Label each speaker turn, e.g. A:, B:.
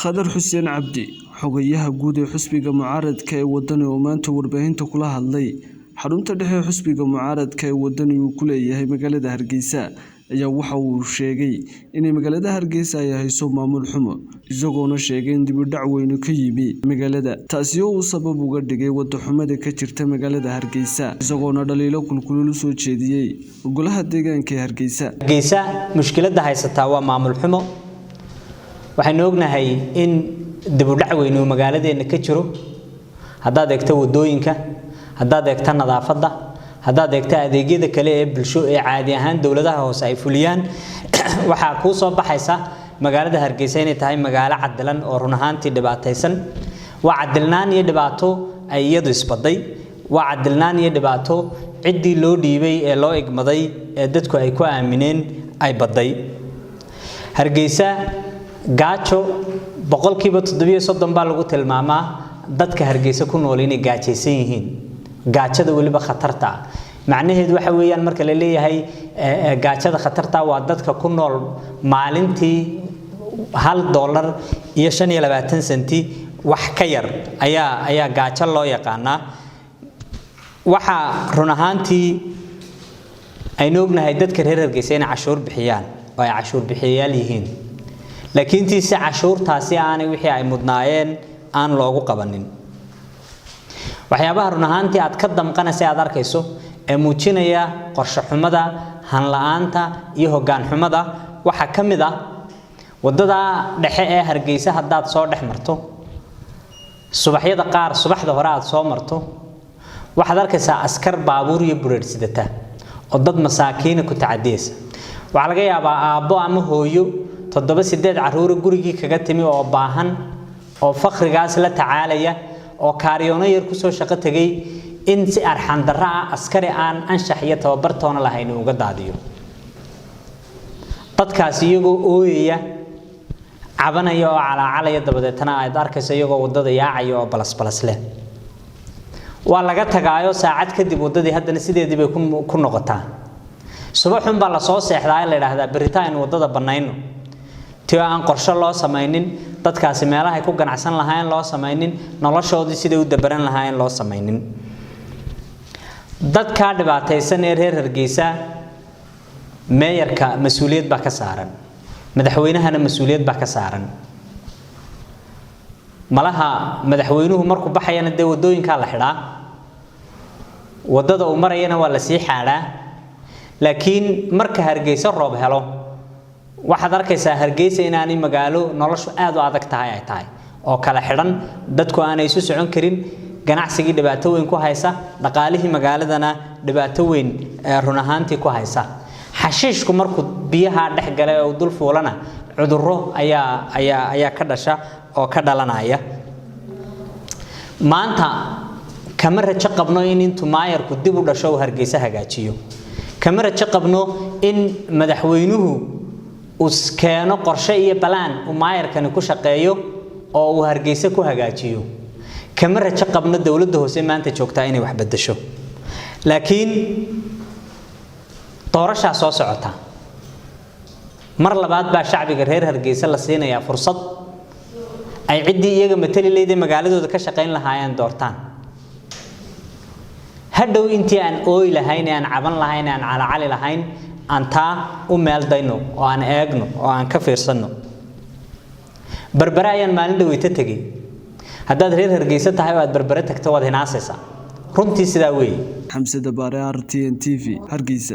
A: Khadar Xuseen Cabdi xogayaha guud ee xisbiga mucaaradka ee wadani oo maanta warbaahinta kula hadlay xarunta dhexe ee xisbiga mucaaradka ee wadani uu ku leeyahay magaalada Hargeysa ayaa waxa uu sheegay in magaalada Hargeysa ay hayso maamul xumo isagoona sheegay in dib u dhac weyn ka yimi magaalada taasi oo sabab uga dhigay wada xumada ka jirta magaalada Hargeysa isagoona dhaliilo kulkulul soo jeediyay golaha deegaanka ee Hargeysa
B: mushkiladda haysata waa maamul xumo waxaan ognahay in dib u dhac weyn oo magaaladeena ka jiro haddaad eegto wadooyinka haddaad eegto nadaafadda haddaad eegto adeegyada kale ee bulsho ee caadi ahaan dawladaha hoose ay fuliyaan waxa ku soo baxaysa magaalada Hargeysa inay tahay magaalo cadilan oo run ahaantii dhibaataysan waa cadilnaan iyo dhibaato ay iyadu isbaday waa cadilnaan iyo dhibaato cidii loo dhiibay ee loo igmaday ee dadku ay ku aamineen ay baday Hargeysa gaajo boqolkiiba 730 baa lagu tilmaamaa dadka Hargeysa ku nool inay gaajaysan yihiin gaajada waliba khatarta macnaheedu waxa weeyaan marka la leeyahay gaajada khatarta waa dadka ku nool maalintii $1.25 wax ka yar ayaa gaajo loo yaqaanaa waxa run ahaantii aynu ognahay dadka reer Hargeysa inay cashuur bixiyaan oo ay cashuur bixiyayaal yihiin laakiin tii si cashuurtaasi aanay wixii ay mudnaayeen aan loogu qabanin waxyaabaha run ahaantii aad ka damqanaysa aad arkayso ee muujinaya qorshe xumada han la'aanta iyo hoggaan xumada waxa kamid ah wadada dhexe ee Hargeysa haddaad soo dhex marto subaxyada qaar subaxda hore aad soo marto waxaad arkaysaa askar baabuur iyo bureed sidata oo dad masaakiin ku tacadiyaysa waxa laga yaabaa aabbo ama hooyo 7 caruur gurigii kaga timi oo baahan oo faqrigaas la tacaalaya oo kaariyoono yar ku soo shaqo tagay in si arxan darra askari aan anshax iyo tababartoona lahayn uga daadiyo dadkaas iyagoo ooyaya cabanaya oo calaalaya dabadeetana ay arkayso iyagoo wadada yaacaya oo balas leh waa laga tagaayo saacad kadib wadadii haddana sideedii bay ku noqotaa subaxun baa la soo seexdaa la yiraahdaa baritaan wadada banayno tii aan qorshe loo sameeynin dadkaasi meelaha ay ku ganacsan lahaayeen loo sameeynin noloshoodii sidii u dabaran lahaayeen loo sameeynin dadka dhibaataysan ee reer Hargeysa meeyarka mas'uuliyad baa ka saaran madaxweynahana mas'uuliyad baa ka saaran malaha madaxweynuhu markuu baxayana de wadooyinka la xidhaa wadada uu marayana waa la sii xaadaa laakiin marka Hargeysa roob helo waxaad arkaysaa Hargeysa inaanay magaalo noloshu aad u adag tahay ay tahay oo kala xidhan dadku aanay isu socon karin ganacsiga dhibaato weyn ku haysa dhaqaalihii magaaladana dhibaato weyn run ahaantii ku haysa xashiishku markuu biyaha dhex galay oo dul fuulana cudurro ayaa ka dhasha oo ka dhalanaya maanta kama rajo qabno in intuu maayarku dib u dhasho Hargeysa hagaajiyo kama rajo qabno in madaxweynuhu uskeeno qorshe iyo balaan uu maayarkani ku shaqeeyo oo uu Hargeysa ku hagaajiyo kama rajo qabno dawladda hoose maanta joogta inay wax bedesho laakiin doorasho soo socota mar labaad baa shacbiga reer Hargeysa la siinayaa fursad ay cidii iyaga matali leeyahay magaaladooda ka shaqeyn lahaayeen doortaan hadhow intii aan ooy lahayn aan caban lahayn aan calaacali lahayn anta u meel dayno oo aan eegno oo aan ka fiirsano barbarayaan maalin dhaweyta tagay haddaad reer Hargeysa tahay oo aad barbara tagto wad hinaasaysa runtii sidaa weey
A: Xamse Dabaare RTN TV Hargeysa